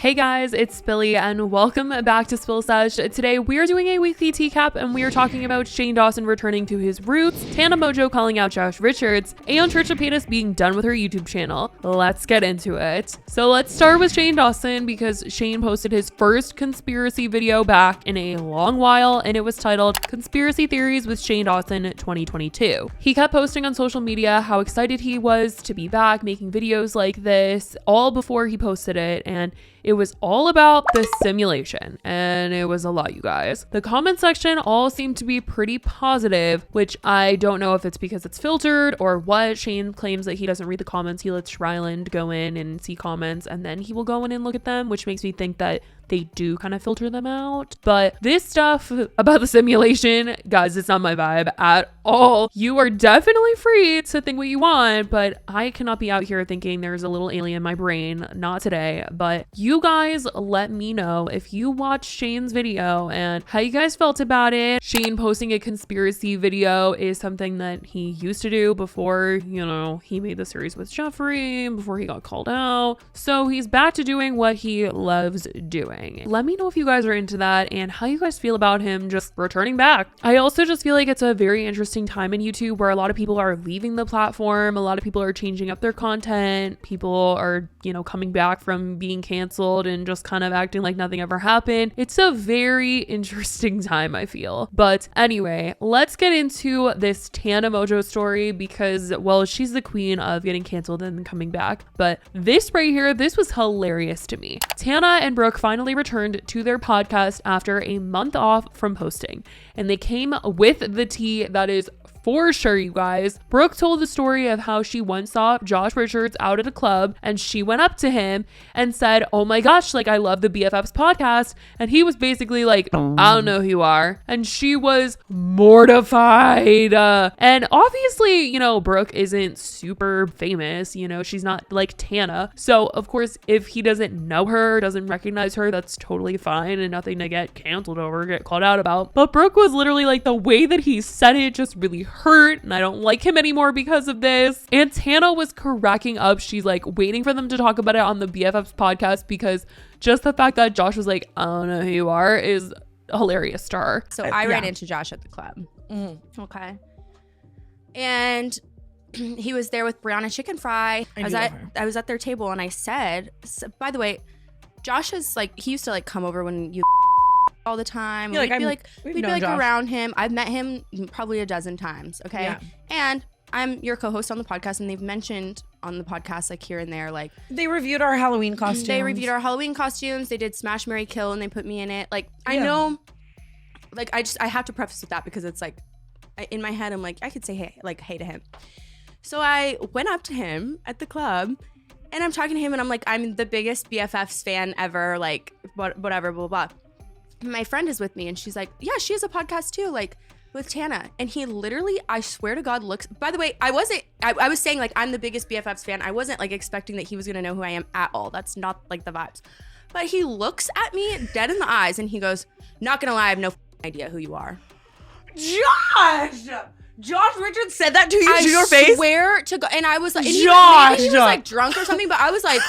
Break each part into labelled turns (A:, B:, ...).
A: Hey guys, it's Spilly and welcome back to Spill Sesh. Today we are doing a weekly TCAP and we are talking about Shane Dawson returning to his roots, Tana Mojo calling out Josh Richards, and Trisha Paytas being done with her YouTube channel. Let's get into it. So let's start with Shane Dawson because Shane posted his first conspiracy video back in a long while and it was titled Conspiracy Theories with Shane Dawson 2022. He kept posting on social media how excited he was to be back making videos like this all before he posted it, and it was all about the simulation, and it was a lot, you guys. The comment section all seemed to be pretty positive, which I don't know if it's because it's filtered or what. Shane claims that he doesn't read the comments. He lets Ryland go in and see comments, and then he will go in and look at them, which makes me think that they do kind of filter them out. But this stuff about the simulation, guys, it's not my vibe at all. You are definitely free to think what you want, but I cannot be out here thinking there's a little alien in my brain. Not today. But you guys let me know if you watched Shane's video and how you guys felt about it. Shane posting a conspiracy video is something that he used to do before, he made the series with Jeffrey, before he got called out. So he's back to doing what he loves doing. Let me know if you guys are into that and how you guys feel about him just returning back. I also just feel like it's a very interesting time in YouTube where a lot of people are leaving the platform. A lot of people are changing up their content. People are, coming back from being canceled and just kind of acting like nothing ever happened. It's a very interesting time, I feel. But anyway, let's get into this Tana Mojo story because, well, she's the queen of getting canceled and then coming back. But this right here, this was hilarious to me. Tana and Brooke finally returned to their podcast after a month off from posting, and they came with the tea that is for sure, you guys. Brooke told the story of how she once saw Josh Richards out at a club and she went up to him and said, "Oh my gosh, I love the BFFs podcast." And he was basically like, "I don't know who you are." And she was mortified. And obviously, Brooke isn't super famous. She's not like Tana. So of course, if he doesn't know her, doesn't recognize her, that's totally fine and nothing to get canceled over, get called out about. But Brooke was literally like, the way that he said it just really hurt, and I don't like him anymore because of this. And Tana was cracking up. She's like waiting for them to talk about it on the BFFs podcast because just the fact that Josh was like, "I don't know who you are," is hilarious to her.
B: So I ran into Josh at the club. Okay. And he was there with Brianna Chicken Fry. I was at their table and I said, by the way, Josh is he used to come over when you all the time. Yeah, we'd be around him. I've met him probably a dozen times. Okay. Yeah. And I'm your co-host on the podcast, and they've mentioned on the podcast here and there
C: they reviewed our Halloween costumes.
B: They did Smash, Marry, Kill, and they put me in it. I know, I have to preface with that because it's in my head I'm I could say hey to him. So I went up to him at the club and I'm talking to him and I'm I'm the biggest BFFs fan ever, whatever, blah, blah. My friend is with me and she's like, "Yeah, she has a podcast too, with Tana." And he literally, I swear to God, looks, by the way, I was saying I'm the biggest BFFs fan. I wasn't expecting that he was going to know who I am at all. That's not the vibes. But he looks at me dead in the eyes and he goes, "Not going to lie, I have no idea who you are."
C: Josh Richards said that to you to your face?
B: I swear to God. And I was like,
C: Josh!
B: Maybe he was drunk or something, but I was like,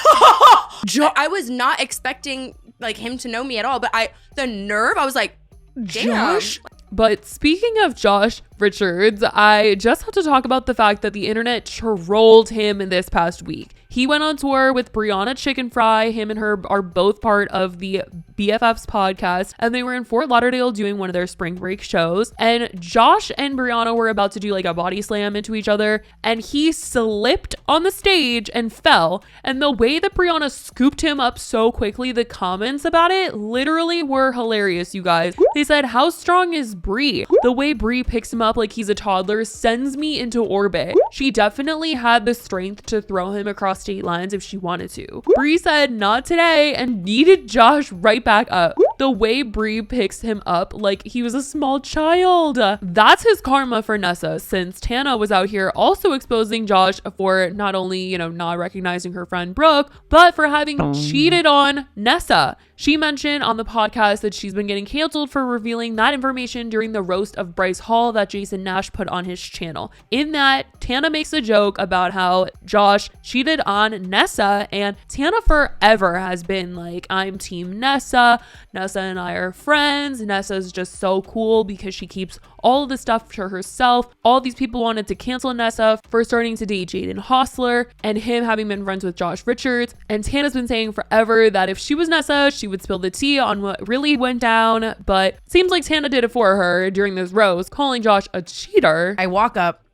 B: I was not expecting him to know me at all. But the nerve, I was like, damn.
A: Josh? But speaking of Josh Richards, I just have to talk about the fact that the internet trolled him in this past week. He went on tour with Brianna Chicken Fry. Him and her are both part of the BFFs podcast, and they were in Fort Lauderdale doing one of their spring break shows. And Josh and Brianna were about to do a body slam into each other, and he slipped on the stage and fell. And the way that Brianna scooped him up so quickly, the comments about it literally were hilarious, you guys. They said, "How strong is Brie?" The way Brie picks him up like he's a toddler sends me into orbit. She definitely had the strength to throw him across state lines if she wanted to. Brie said, "Not today," and needed Josh right back up. The way Brie picks him up like he was a small child. That's his karma for Nessa, since Tana was out here also exposing Josh for not only, not recognizing her friend Brooke, but for having cheated on Nessa. She mentioned on the podcast that she's been getting canceled for revealing that information during the roast of Bryce Hall that Jason Nash put on his channel. In that, Tana makes a joke about how Josh cheated on Nessa, and Tana forever has been like, I'm team Nessa. Nessa and I are friends. Nessa's just so cool because she keeps all of the stuff to herself. All these people wanted to cancel Nessa for starting to date Jaden Hossler and him having been friends with Josh Richards. And Tana's been saying forever that if she was Nessa, she would spill the tea on what really went down. But seems like Tana did it for her during this roast, calling Josh a cheater.
C: I walk up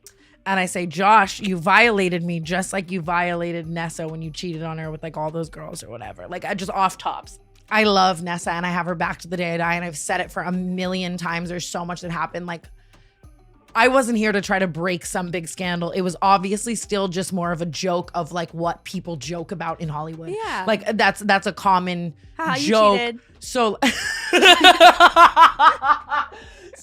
C: and I say, Josh, you violated me just like you violated Nessa when you cheated on her with like all those girls or whatever. Like I just off tops. I love Nessa and I have her back to the day I die, and I've said it for a million times. There's so much that happened. Like I wasn't here to try to break some big scandal. It was obviously still just more of a joke of like what people joke about in Hollywood.
B: Yeah.
C: Like that's a common
B: Haha, you
C: joke.
B: cheated.
C: So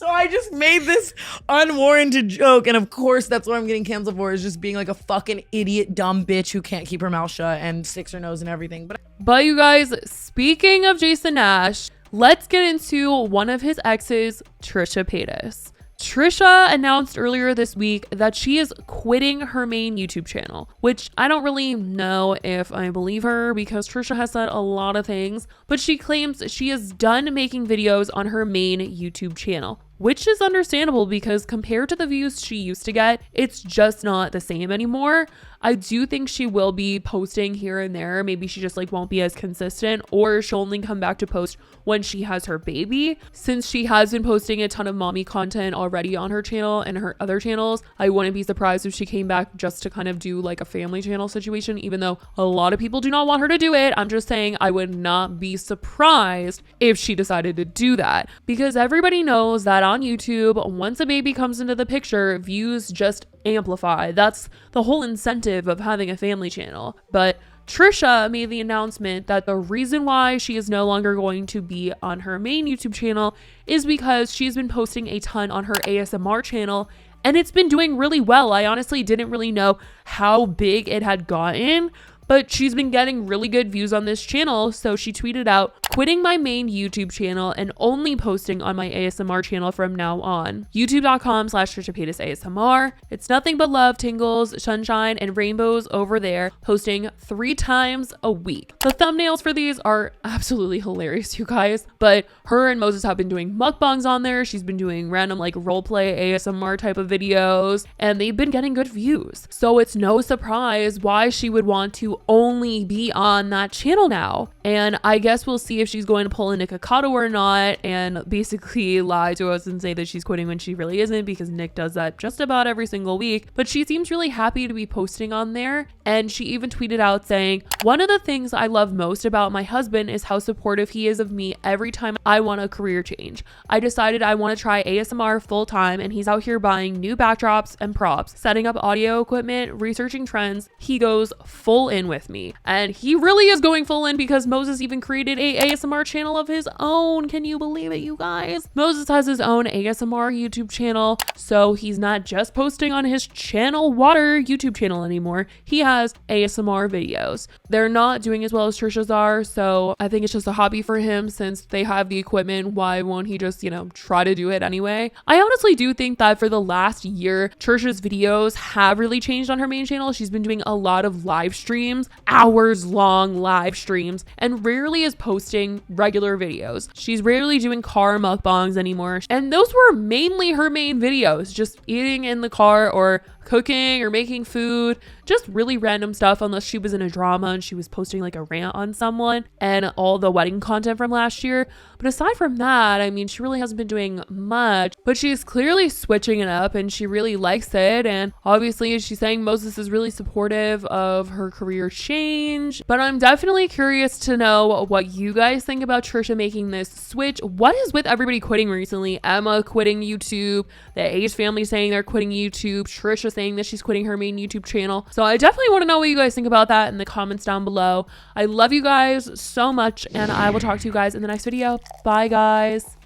C: So I just made this unwarranted joke, and of course that's what I'm getting canceled for, is just being like a fucking idiot dumb bitch who can't keep her mouth shut and sticks her nose and everything.
A: But you guys, speaking of Jason Nash, let's get into one of his exes, Trisha Paytas. Trisha announced earlier this week that she is quitting her main YouTube channel, which I don't really know if I believe her because Trisha has said a lot of things, but she claims she is done making videos on her main YouTube channel, which is understandable because compared to the views she used to get, it's just not the same anymore. I do think she will be posting here and there. Maybe she just like won't be as consistent, or she'll only come back to post when she has her baby. Since she has been posting a ton of mommy content already on her channel and her other channels, I wouldn't be surprised if she came back just to kind of do like a family channel situation, even though a lot of people do not want her to do it. I'm just saying I would not be surprised if she decided to do that, because everybody knows that on YouTube, once a baby comes into the picture, views just amplify. That's the whole incentive of having a family channel. But Trisha made the announcement that the reason why she is no longer going to be on her main YouTube channel is because she's been posting a ton on her ASMR channel, and it's been doing really well. I honestly didn't really know how big it had gotten, but she's been getting really good views on this channel. So she tweeted out, quitting my main YouTube channel and only posting on my ASMR channel from now on. YouTube.com/Trisha Paytas ASMR. It's nothing but love, tingles, sunshine, and rainbows over there, posting 3 times a week. The thumbnails for these are absolutely hilarious, you guys, but her and Moses have been doing mukbangs on there. She's been doing random like roleplay ASMR type of videos, and they've been getting good views. So it's no surprise why she would want to only be on that channel now. And I guess we'll see if she's going to pull a Nick Ocado or not and basically lie to us and say that she's quitting when she really isn't, because Nick does that just about every single week. But she seems really happy to be posting on there, and she even tweeted out saying, one of the things I love most about my husband is how supportive he is of me every time I want a career change. I decided I want to try ASMR full time, and he's out here buying new backdrops and props, setting up audio equipment, researching trends. He goes full in with me, and he really is going full in, because Moses even created a ASMR channel of his own. Can you believe it, you guys? Moses has his own ASMR YouTube channel, so he's not just posting on his Channel Water YouTube channel anymore. He has ASMR videos. They're not doing as well as Trisha's are, so I think it's just a hobby for him. Since they have the equipment, why won't he just, try to do it anyway? I honestly do think that for the last year, Trisha's videos have really changed on her main channel. She's been doing a lot of live streams, hours long live streams, and rarely is posting regular videos. She's rarely doing car mukbangs anymore, and those were mainly her main videos, just eating in the car or cooking or making food, just really random stuff, unless she was in a drama and she was posting like a rant on someone, and all the wedding content from last year. But aside from that, I mean, she really hasn't been doing much, but she's clearly switching it up and she really likes it. And obviously, as she's saying, Moses is really supportive of her career change. But I'm definitely curious to know what you guys think about Trisha making this switch. What is with everybody quitting recently? Emma quitting YouTube, the Age family saying they're quitting YouTube, Trisha saying saying that she's quitting her main YouTube channel. So I definitely want to know what you guys think about that in the comments down below. I love you guys so much, and I will talk to you guys in the next video. Bye, guys.